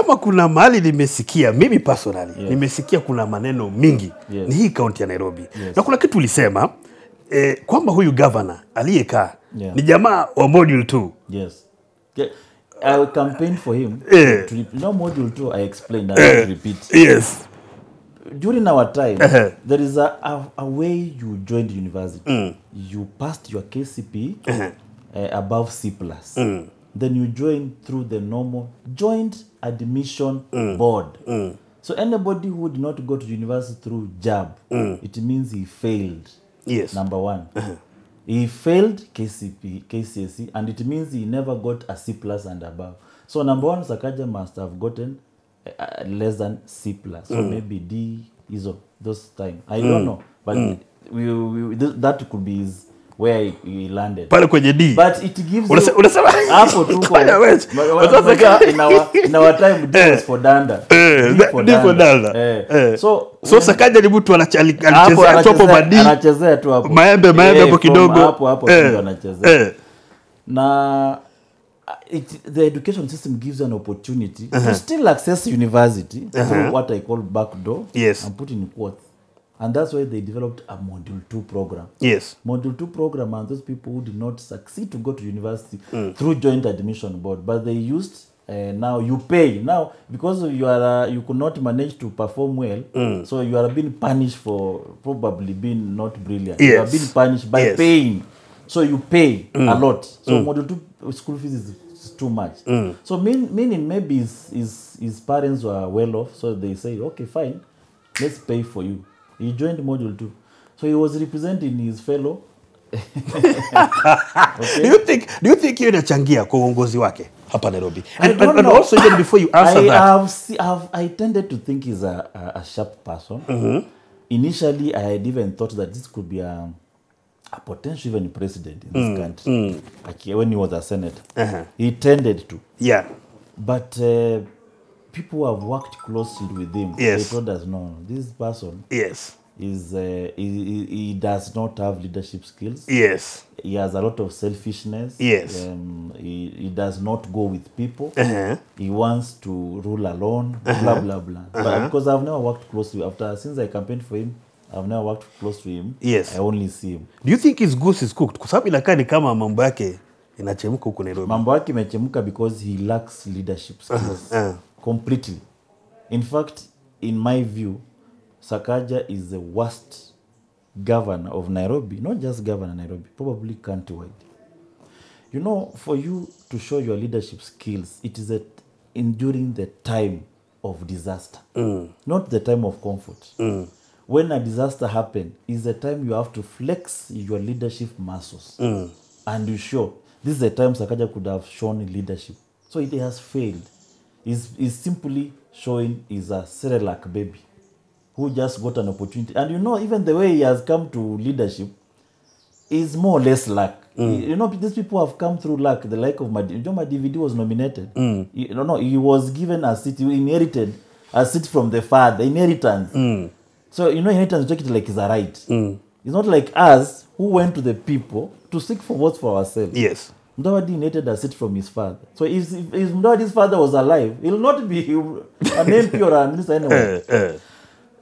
kama kuna mahali nimesikia mimi personally nimesikia kuna maneno mingi ni hii county ya Nairobi. Na kuna kitu ulisema kwamba huyu governor aliyekaa ni jamaa wa module 2. Yes. I will campaign for him. No module 2 I explained and I repeat. Yes. During our time, there is a way you joined university. You passed your KCP above C+. Then you join through the normal joint admission board. So anybody who did not go to university through JAB, it means he failed. Yes. Number one. He failed KCP, KCSE, and it means he never got a C+ and above. So number one, Sakaja must have gotten less than C+. So maybe D, ISO, those time. I don't know, but that could be his where he landed. Pale kwenye D. But it gives unasema hapo tu kwa in our time D was for danda. D for danda. So Sakaja ni mtu anachezea hapo madi. Anachezea tu hapo. Maembe hapo kidogo. Hapo ndio anachezea. Na the education system gives an opportunity to still access university through what I call backdoor. Yes. And put in quotes. And that's why they developed a Module 2 program. Yes. Module 2 program and those people who did not succeed to go to university through joint admission board. But they used, now you pay. Now, because you could not manage to perform well, so you are being punished for probably being not brilliant. Yes. You are being punished by paying. So you pay a lot. So Module 2 school fees is too much. So meaning maybe his parents were well off, so they say, okay, fine, let's pay for you. He joined Module 2. So he was representing his fellow. Okay. Do you think you're inachangia kwa uongozi wake hapa Nairobi? And also even before you answer I tended to think he's a sharp person. Initially, I had even thought that this could be a potential even president in this country. Like when he was a senator. He tended to. Yeah. But people who have worked closely with him, they told us, no, this person he does not have leadership skills. Yes. He has a lot of selfishness. Yes. He does not go with people. He wants to rule alone, blah, blah, blah. But because I've never worked closely, since I campaigned for him, I've never worked close to him. Yes. I only see him. Do you think his goose is cooked? Kwa sababu inakaa ni kama mambo yake inachemka huko Nairobi. Mambo yake imechemka because he lacks leadership skills. Completely. In fact, in my view, Sakaja is the worst governor of Nairobi. Not just governor of Nairobi, probably countrywide. You know, for you to show your leadership skills, it is during the time of disaster, not the time of comfort. When a disaster happens, is the time you have to flex your leadership muscles. And you show. This is the time Sakaja could have shown leadership. So it has failed. Is simply showing is a Cerelac baby who just got an opportunity. And you know, even the way he has come to leadership is more or less luck. You know, these people have come through luck. The like of Madividi was nominated. He was given a seat. He inherited a seat from the father. Inheritance. So, you know, inheritance, take it like it's a right. It's not like us who went to the people to seek for votes for ourselves. Yes. Mdawadi inherited a seat from his father. So if Mdawadi's father was alive, he'll not be an MP or a minister anyway.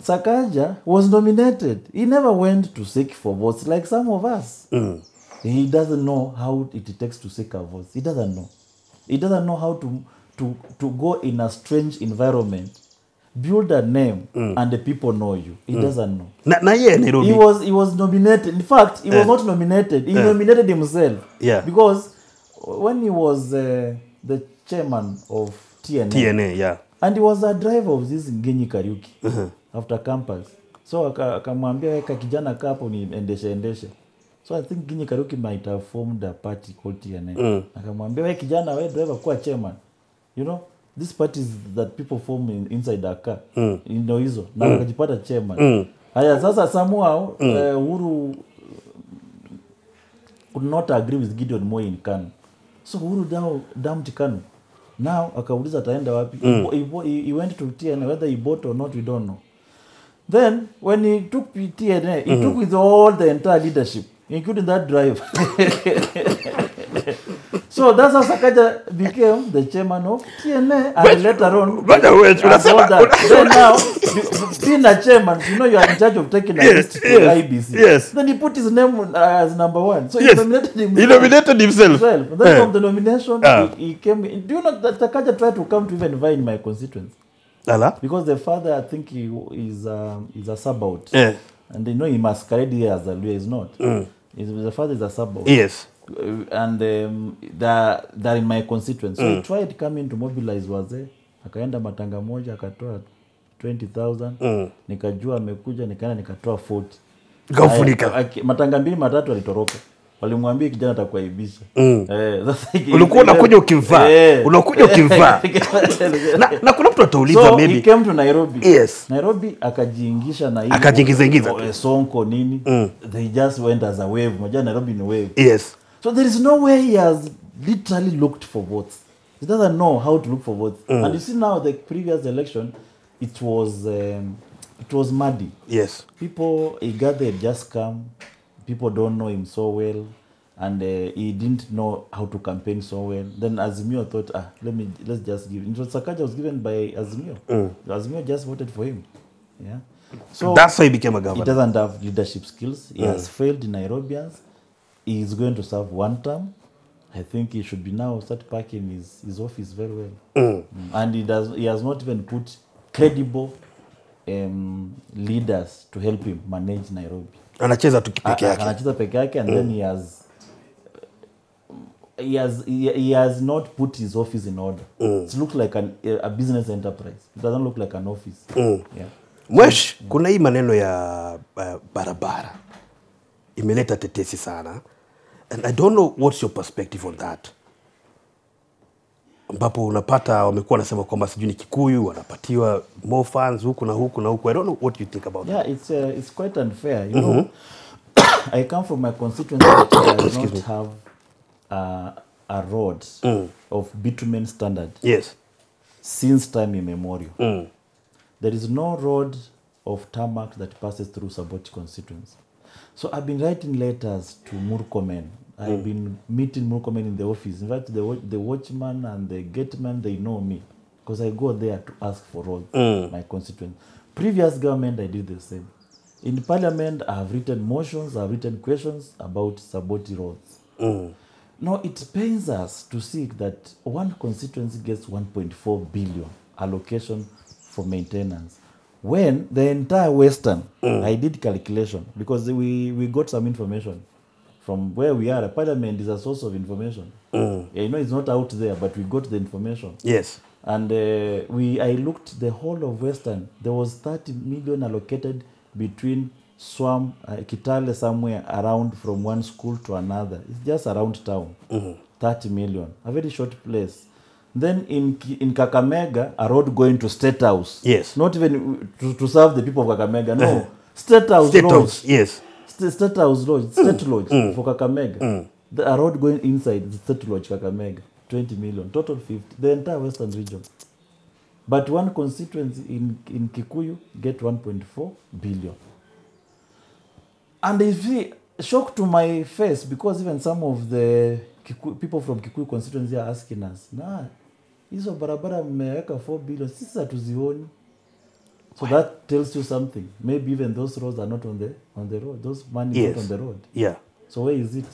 Sakaja was nominated. He never went to seek for votes like some of us. He doesn't know how it takes to seek a vote. He doesn't know. He doesn't know how to go in a strange environment, build a name, and the people know you. He doesn't know. He was nominated. In fact, he was not nominated. He nominated himself. Yeah. Because when he was the chairman of TNA, and he was a driver of this Ngenyi Kariuki after campus. So akamwambia weka kijana kapo ni endeshe. So I think Ngenyi Kariuki might have formed a party called TNA. Akamwambia weka kijana we driver kuwa chairman. You know, these parties that people form inside a car. You know hizo. Na akajipata chairman. Haya sasa somehow Uhuru could not agree with Gideon Moi in Kanu. So Uhuru dumped Kanu. Now akauliza ataenda wapi? He went to TNA, whether he bought or not we don't know. Then when he took TNA, he took with all the entire leadership, including that driver. So that's how Sakaja became the chairman of TNA, and later on, then now, being a chairman, you know you are in charge of taking a list to IBC. Yes. Then he put his name as number 1. So he Yes. nominated himself. He nominated himself. And then from the nomination, he came in. Do you know that Sakaja tried to come to even vie in my constituency? Because the father, I think he is a sub-out. Yeah. And they know he masquerade here as a lawyer. He's not. The father is a sub-out. Yes. And they're in my constituency. So he tried coming to mobilize wazee. Akaenda matanga moja, akatoa 20,000. Nikajua amekuja, nikaenda nikatoa 40. Gafunika. Matanga 2 matatu alitoroka. Walimwambia kijana atakuaibisha. Ulikuwa unakuja ukimvaa. Unakuja ukimvaa. Na kuna mtu atauliza so maybe. He came to Nairobi. Yes. Nairobi akajiingisha na hiyo. Akajiingiza. Sonko nini. They just went as a wave. Unajua Nairobi ni wave. Yes. So there is no way he has literally looked for votes. He doesn't know how to look for votes. And you see now the previous election, it was muddy. Yes. People, he gathered just come. People don't know him so well, and he didn't know how to campaign so well. Then Azimio thought, let's just give. Sakaja was given by Azimio. Azimio just voted for him. Yeah. So that's why he became a governor. He doesn't have leadership skills. He has failed in Nairobians. He is going to serve 1 term. I think he should be now start packing his office very well. And he has not even put credible leaders to help him manage Nairobi. Anacheza tu peke yake. Anacheza peke yake, and then he has not put his office in order. It looks like a business enterprise. It doesn't look like an office. Yeah. Mwesh, kuna hii maneno ya barabara. Imeleta tetesi sana. And I don't know what's your perspective on that. Ambapo unapata wamekuwa nasema kwamba sijui ni Kikuyu wanapatiwa more funds huku na huku na huku. I don't know what you think about that. Yeah, it's quite unfair. You know, I come from my constituency that does not have a road of bitumen standard. Yes. Since time immemorial. There is no road of tarmac that passes through Saboti constituency. So I've been writing letters to Murkomen. I've been meeting Murkomen in the office. In fact, the watchman and the gateman, they know me. Because I go there to ask for roads, my constituents. Previous government, I did the same. In parliament, I have written motions, I have written questions about Saboti roads. Now, it pains us to see that one constituency gets 1.4 billion allocation for maintenance. When the entire Western, I did calculation, because we got some information from where we are. Parliament is a source of information. Yeah, you know, it's not out there, but we got the information. Yes. And I looked the whole of Western. There was 30 million allocated between Swam, Kitale, somewhere around from one school to another. It's just around town. 30 million, a very short place. Then in Kakamega, a road going to State House. Yes. Not even to serve the people of Kakamega. No. State House Lodge. Yes. State House Lodge. State Lodge for Kakamega. A road going inside the State Lodge, Kakamega. 20 million. Total 50. The entire Western region. But one constituency in Kikuyu get 1.4 billion. And if we shock to my face, because even some of the people from Kikuyu constituency are asking us, hizo barabara mmeweka 4 billion, sisi hatuzioni. So that tells you something. Maybe even those roads are not on the road. Those money is not on the road. Yeah. So where is it?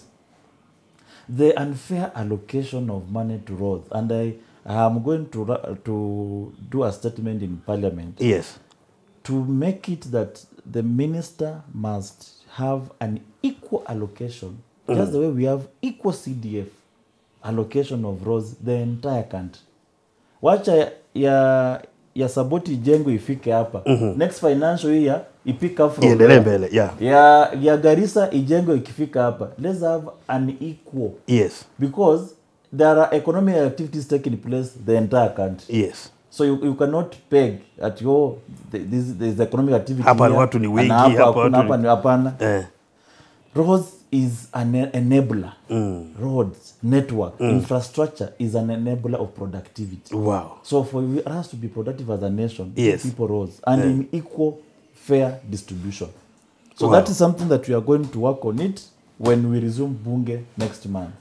The unfair allocation of money to roads. And I am going to do a statement in Parliament. Yes. To make it that the minister must have an equal allocation, just the way we have equal CDF allocation of roads the entire country. Wacha ya Saboti jengo ifike hapa. Next financial year ipick up from mbele, yeah. Ya Garissa ijengo ikifika hapa. Let's have an equal. Yes. Because there are economic activities taking place the entire country. Yes. So you cannot peg at there's economic activity. Hapa watu ni wengi, hapa ni hapana. Roads is an enabler. Roads, network, infrastructure is an enabler of productivity. Wow. So for us to be productive as a nation, yes, people roads and in equal, fair distribution. So that is something that we are going to work on it when we resume Bunge next month.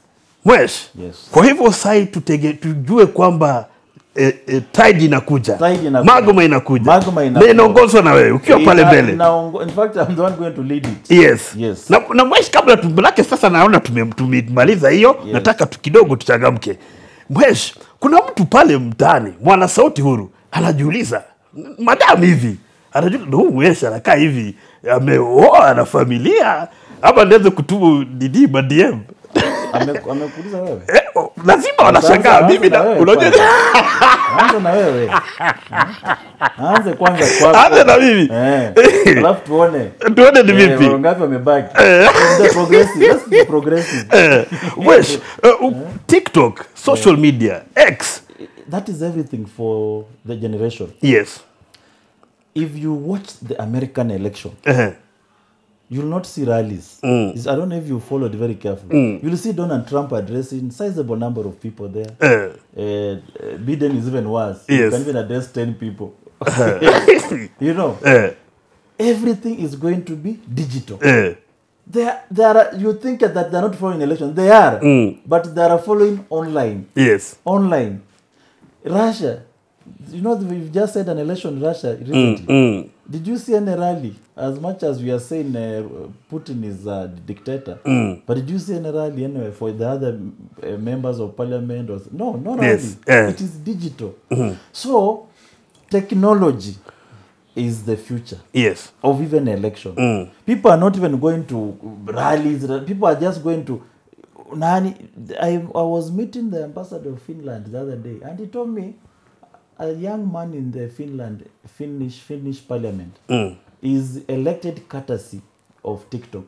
Mwesh. Yes. Kwa hivyo sai tujue kwamba tide inakuja. Magoma inakuja. Na inaongozwa na wewe ukiwa pale mbele. In fact, I'm the one going to lead it. Yes. Na Mwesh, kabla tumbelake sasa naona tumemaliza hiyo, nataka kidogo tuchangamke. Mwesh, kuna mtu pale mtaani, mwana sauti huru, anajiuliza, madam hivi, anajiuliza, Mwesh anakaa hivi, ameoa na familia, ama ndianze kutubu didi DM. Amekuuliza wewe? Lazima wanashangaa mimi na unajua. Anza na wewe. Anza kwanza kwako. Anza na mimi. Alafu tuone. Tuone ni vipi. Ngapi wamebaki? The progressive. Let's be progressive. Wesh, TikTok, social media, X. That is everything for the generation. Yes. If you watch the American election, you'll not see rallies. I don't know if you followed very carefully. You'll see Donald Trump addressing sizable number of people there. Biden is even worse. Yes. You can even address 10 people. You know, everything is going to be digital. You think that they're not following elections. They are, but they are following online. Yes. Online. Russia, you know, we've just said an election in Russia recently. Did you see any rally? As much as we are saying Putin is a dictator, but did you see any rally anyway for the other members of parliament? No rally. Yes. It is digital. So, technology is the future. Yes. Of even election. People are not even going to rallies. People are just going to... I was meeting the ambassador of Finland the other day, and he told me a young man in the Finnish parliament is elected courtesy of TikTok.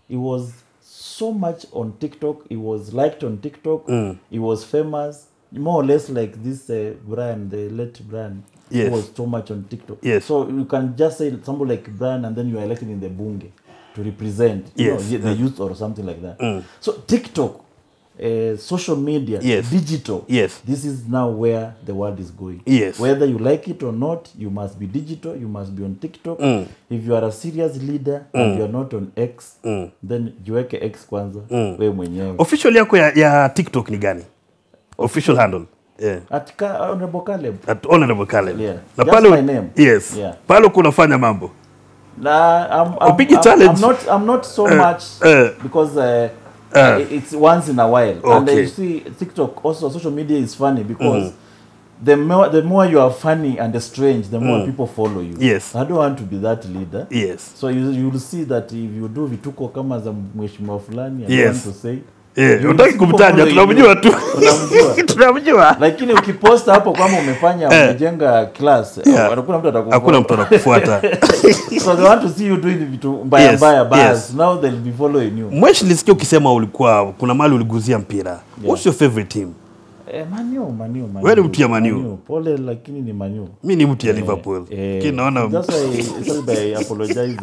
He was so much on TikTok. He was liked on TikTok. He was famous, more or less like this Brian, the late Brian. Yes. He was so much on TikTok. Yes. So you can just say somebody like Brian, and then you are elected in the bunge to represent you know, the youth or something like that. So TikTok, social media, digital. Yes. This is now where the world is going. Yes. Whether you like it or not, you must be digital. You must be on TikTok. If you are a serious leader and you are not on X, then jiweke X kwanza. Wewe mwenyewe. Official yako ya TikTok ni gani? Official handle. Yeah. At Honorable Caleb. At Honorable Caleb. Yeah. Na Just pale, my name. Yes. Yeah. Pale kunafanya mambo. I'm not so much because it's once in a while. Okay. And you see TikTok also, social media is funny because the more you are funny and strange, the more people follow you. Yes. I don't want to be that leader. Yes. So you will see that if you do vituko kama za mheshimiwa fulani, I Yes. want to say Unataka kumtaja, tunamjua tu. Tunamjua. Lakini ukipost hapo kama umefanya umejenga class, hakuna mtu atakufuata. Hakuna mtu atakufuata. So they want to see you doing vitu mbaya bas. Now they'll be following you. Mwesh, nilisikia ukisema ulikuwa kuna mali uliguzia mpira. What's your favorite team? Manu. Wewe ni mtu ya Manu. Pole lakini ni Manu. Mimi ni mtu ya Liverpool. Kinaona. That's why I apologize.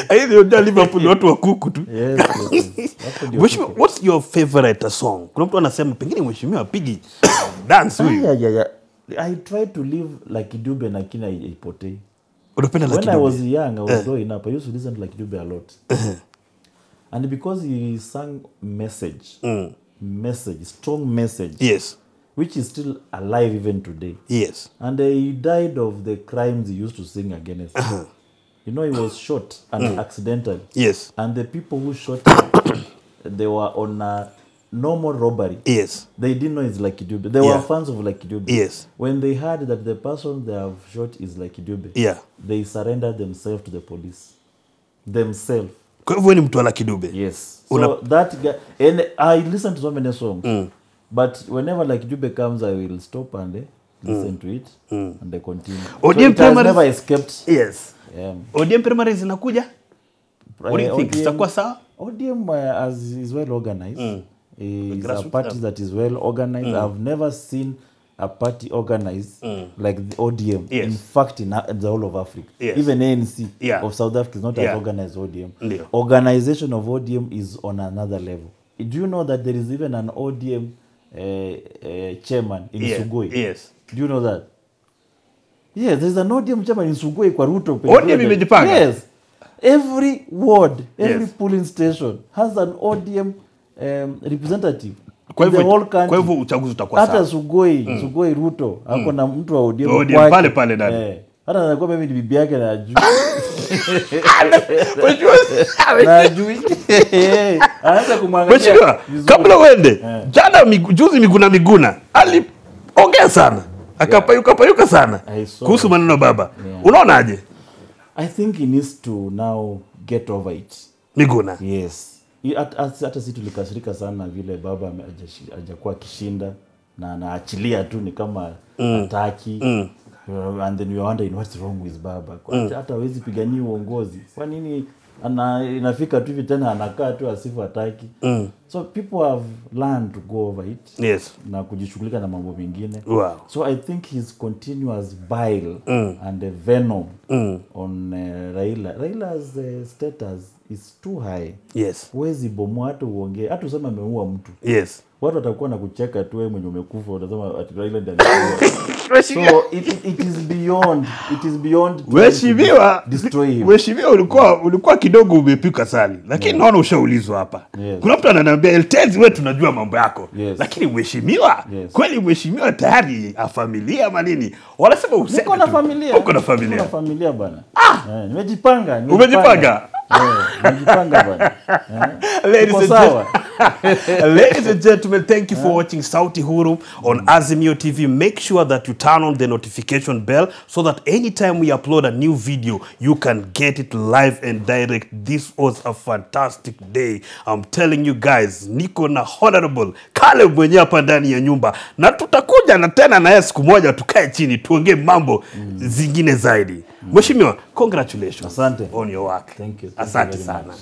Hiyo ndio Liverpool watu wa kuku tu. Yes. What's your favorite song? Kuna mtu anasema pengine mheshimiwa apigi dance huyu. Yeah. I tried to live like Dube na kina ipotei. Unapenda like When I was young, I was growing up, I used to listen to like Dube a lot. And because he sang message, strong message. Yes. Which is still alive even today. Yes. And he died of the crimes he used to sing against. You know, he was shot and accidental. Yes. And the people who shot him, they were on a normal robbery. Yes. They didn't know it's Lucky Dube. They were fans of Lucky Dube. Yes. When they heard that the person they have shot is Lucky Dube, they surrendered themselves to the police. Themselves. Kwa hivyo ni mtu wa Lucky Dube. Yes. So that guy, and I listen to so many songs. But whenever Lucky Dube comes, I will stop and listen to it and they continue. So it has never escaped. Yes. ODM primaries zinakuja? What do you think? Itakuwa sawa? ODM is well organized. Is a party that is well organized. I've never seen a party organized like the ODM. In fact, in the whole of Africa. Even ANC of South Africa is not as organized as ODM. Organization of ODM is on another level. Do you know that there is even an ODM chairman in Sugoi? Yes. Do you know that? Yes, there's an ODM chairman in Sugoi kwa Ruto. ODM imejipanga? Yes. Every ward, every polling station has an ODM representative. Kwa hivyo uchaguzi utakuwa sawa. Hata Sugoi Ruto ako na mtu wa ODM pale ndani. Hata anakuwa mimi ni bibi yake na ajui. Najui. Anaanza kumwangalia. Kabla uende, jana juzi Miguna aliongea sana. Akapayuka sana. Kuhusu maneno baba. Unaonaje? I think he needs to now get over it. Miguna. Yes. Hata si tulikasirika sana vile baba hajakuwa kishinda na anaachilia tu ni kama ataki. And then we are wondering what's wrong with baba. Hata hawezi pigania uongozi. Kwa nini inafika tu hivi tena anakaa tu asifu ataki? So people have learned to go over it. Yes. Na kujishughulika na mambo mengine. Wow. So I think his continuous bile and the venom on Raila's status is too high. Yes. Huwezi bomoa hata uongee, hata useme ameua mtu. Yes. Watu watakuwa na kucheka tu wewe mwenye umekufa utasema ati Raila ndiye alikuwa. So it is beyond Mheshimiwa destroy him. Mheshimiwa ulikuwa kidogo umepika sali, lakini naona ushaulizwa hapa. Kuna mtu ananiambia Eltezi wewe tunajua mambo yako. Lakini mheshimiwa kweli mheshimiwa tayari familia manini? Wanasema useme uko na familia. Uko na familia. Uko na familia bana. Nimejipanga. Umejipanga? Nimejipanga bana. Ladies and gentlemen, thank you for watching Sauti Huru on Azimio TV. Make sure that you turn on the notification bell so that anytime we upload a new video, you can get it live and direct. This was a fantastic day. I'm telling you guys, niko na Honorable Caleb mwenye hapa ndani ya nyumba. Na tutakuja na tena na siku moja tukae chini tuongee mambo zingine zaidi. Mheshimiwa, congratulations. Asante. On your work. Thank you. Asante sana.